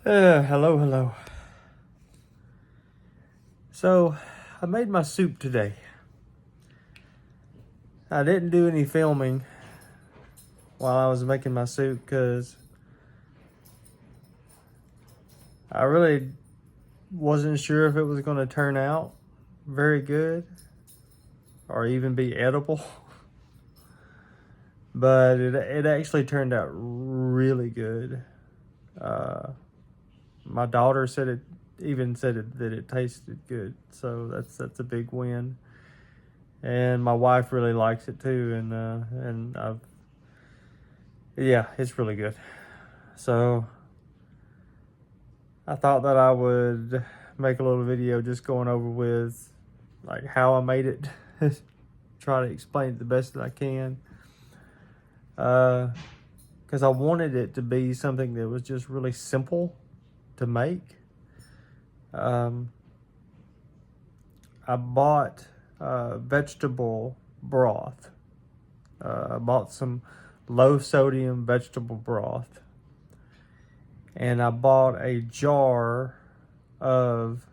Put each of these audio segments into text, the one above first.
Hello. So, I made my soup today. I didn't do any filming while I was making my soup because I really wasn't sure if it was going to turn out very good or even be edible. But it actually turned out really good. Uh, my daughter said that it tasted good, so that's a big win. And my wife really likes it too, and yeah, it's really good. So I thought that I would make a little video just going over with like how I made it, try to explain it the best that I can. Because I wanted it to be something that was just really simple to make. I bought vegetable broth. I bought some low sodium vegetable broth. And I bought a jar of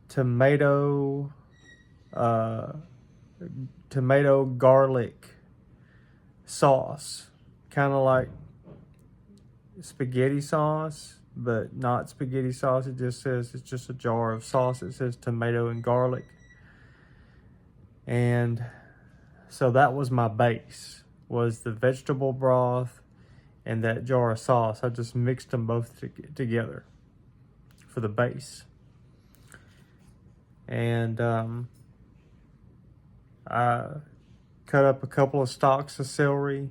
tomato garlic sauce, kind of like spaghetti sauce, but not spaghetti sauce. It just says it's just a jar of sauce. It says tomato and garlic. And so that was my base, was the vegetable broth and that jar of sauce. I just mixed them both together for the base. And I cut up a couple of stalks of celery.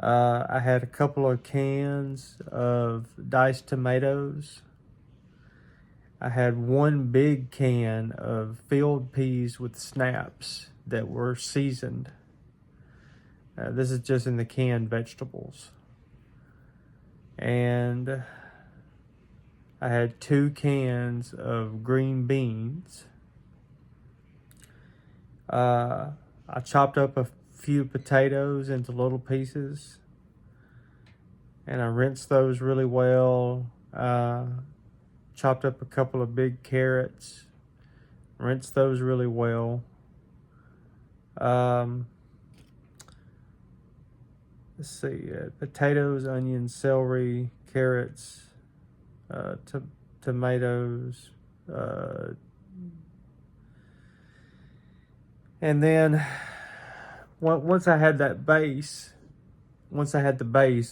I had a couple of cans of diced tomatoes. I had one big can of field peas with snaps that were seasoned. This is just in the canned vegetables. And I had 2 cans of green beans. I chopped up a few potatoes into little pieces, and I rinsed those really well. Chopped up a couple of big carrots, rinsed those really well. Let's see, potatoes, onions, celery, carrots, tomatoes, and then once I had the base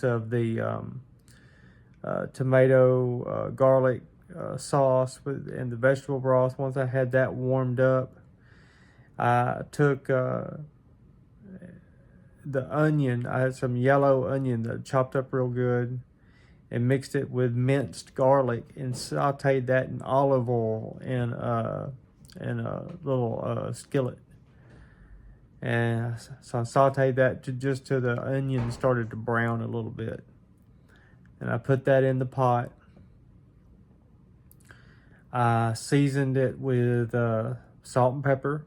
of the tomato garlic sauce and the vegetable broth, once I had that warmed up, I took the onion. I had some yellow onion that I chopped up real good and mixed it with minced garlic and sauteed that in olive oil in a little skillet. And so I sauteed that just till the onion started to brown a little bit. And I put that in the pot. I seasoned it with salt and pepper,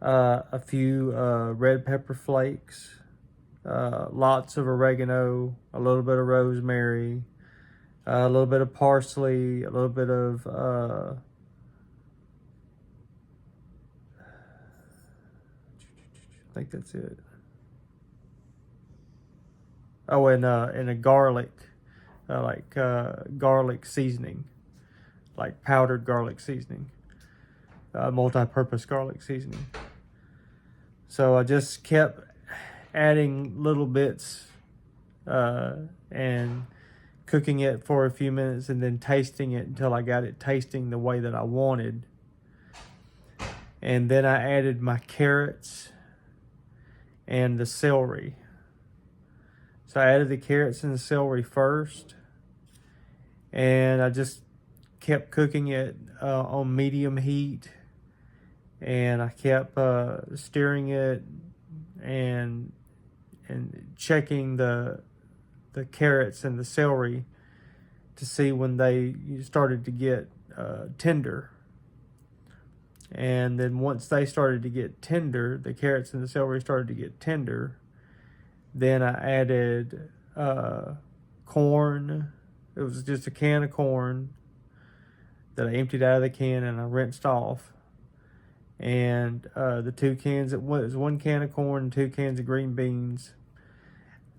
a few red pepper flakes, lots of oregano, a little bit of rosemary, a little bit of parsley, a little bit of I think that's it. Oh, and a garlic, garlic seasoning, like powdered garlic seasoning, multi-purpose garlic seasoning. So I just kept adding little bits and cooking it for a few minutes and then tasting it until I got it tasting the way that I wanted. And then I added my carrots and the celery. So I added the carrots and the celery first, and I just kept cooking it on medium heat, and I kept stirring it and checking the carrots and the celery to see when they started to get tender. And then once they started to get tender, the carrots and the celery started to get tender, then I added corn. It was just a can of corn that I emptied out of the can and I rinsed off. And the 2 cans, it was 1 can of corn and 2 cans of green beans.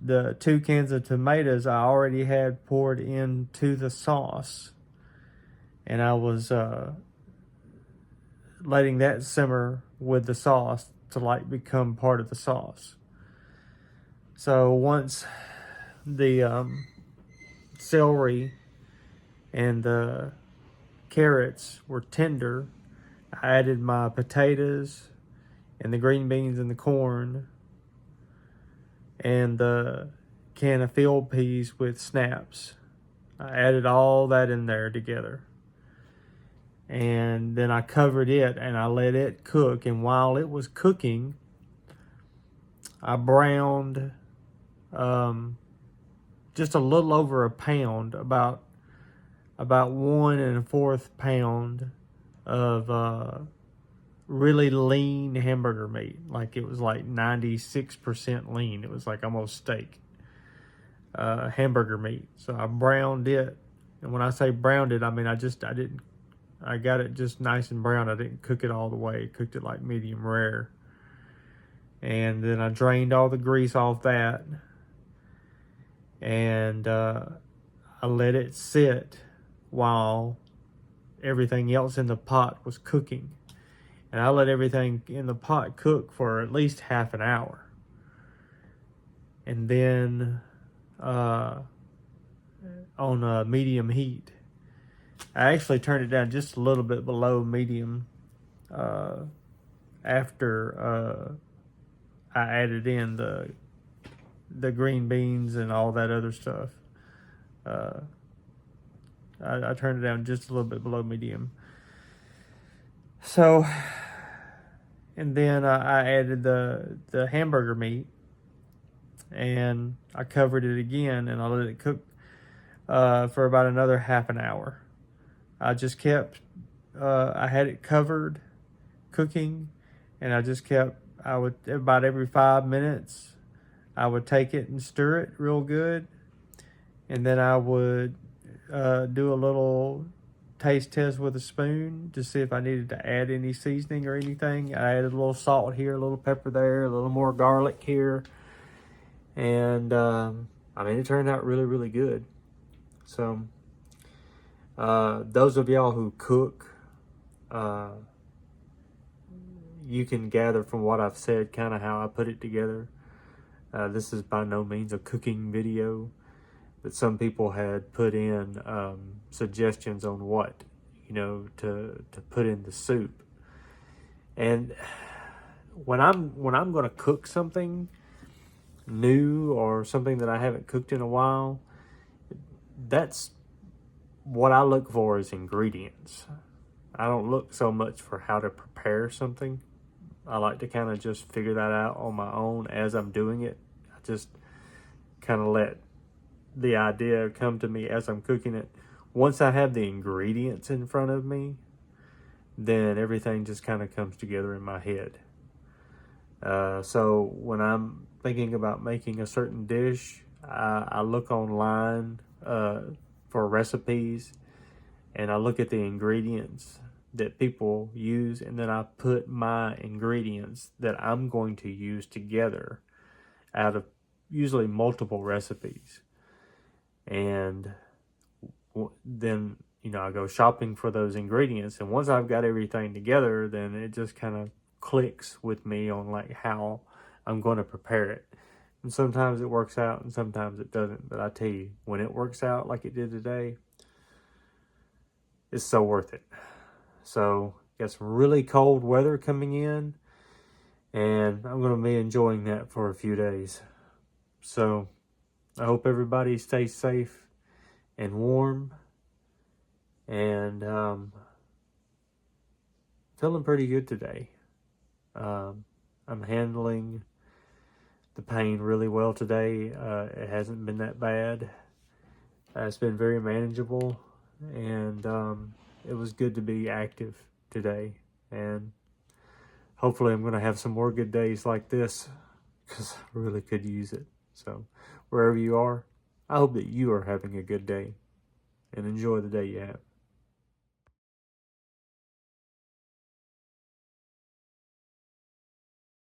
The 2 cans of tomatoes I already had poured into the sauce, and I was letting that simmer with the sauce to like become part of the sauce. So once the celery and the carrots were tender, I added my potatoes and the green beans and the corn and the can of field peas with snaps. I added all that in there together. And then I covered it and I let it cook. And while it was cooking, I browned just a little over a pound, about 1 1/4 pound of really lean hamburger meat. Like it was like 96% lean. It was like almost steak hamburger meat. So I browned it. And when I say browned it, I mean I got it just nice and brown. I didn't cook it all the way. I cooked it like medium rare. And then I drained all the grease off that. And I let it sit while everything else in the pot was cooking. And I let everything in the pot cook for at least half an hour. And then on medium heat. I actually turned it down just a little bit below medium after I added in the green beans and all that other stuff. I turned it down just a little bit below medium. So, and then I added the hamburger meat, and I covered it again, and I let it cook for about another half an hour. I just kept, I had it covered cooking, and I just kept, I would, about every 5 minutes, I would take it and stir it real good, and then I would do a little taste test with a spoon to see if I needed to add any seasoning or anything. I added a little salt here, a little pepper there, a little more garlic here, and I mean, it turned out really, really good. So those of y'all who cook, you can gather from what I've said kind of how I put it together. This is by no means a cooking video, but some people had put in suggestions on what, to put in the soup. And when I'm going to cook something new or something that I haven't cooked in a while, that's what I look for is ingredients. I don't look so much for how to prepare something. I like to kind of just figure that out on my own as I'm doing it. I just kind of let the idea come to me as I'm cooking it. Once I have the ingredients in front of me, then everything just kind of comes together in my head. So when I'm thinking about making a certain dish, I look online for recipes, and I look at the ingredients that people use, and then I put my ingredients that I'm going to use together out of usually multiple recipes. And then, I go shopping for those ingredients, and once I've got everything together, then it just kind of clicks with me on like how I'm going to prepare it. And sometimes it works out and sometimes it doesn't. But I tell you, when it works out like it did today, it's so worth it. So, got some really cold weather coming in, and I'm going to be enjoying that for a few days. So, I hope everybody stays safe and warm, and feeling pretty good today. I'm handling the pain really well today. It hasn't been that bad. It's been very manageable, and it was good to be active today. And hopefully I'm going to have some more good days like this, because I really could use it. So wherever you are, I hope that you are having a good day and enjoy the day you have.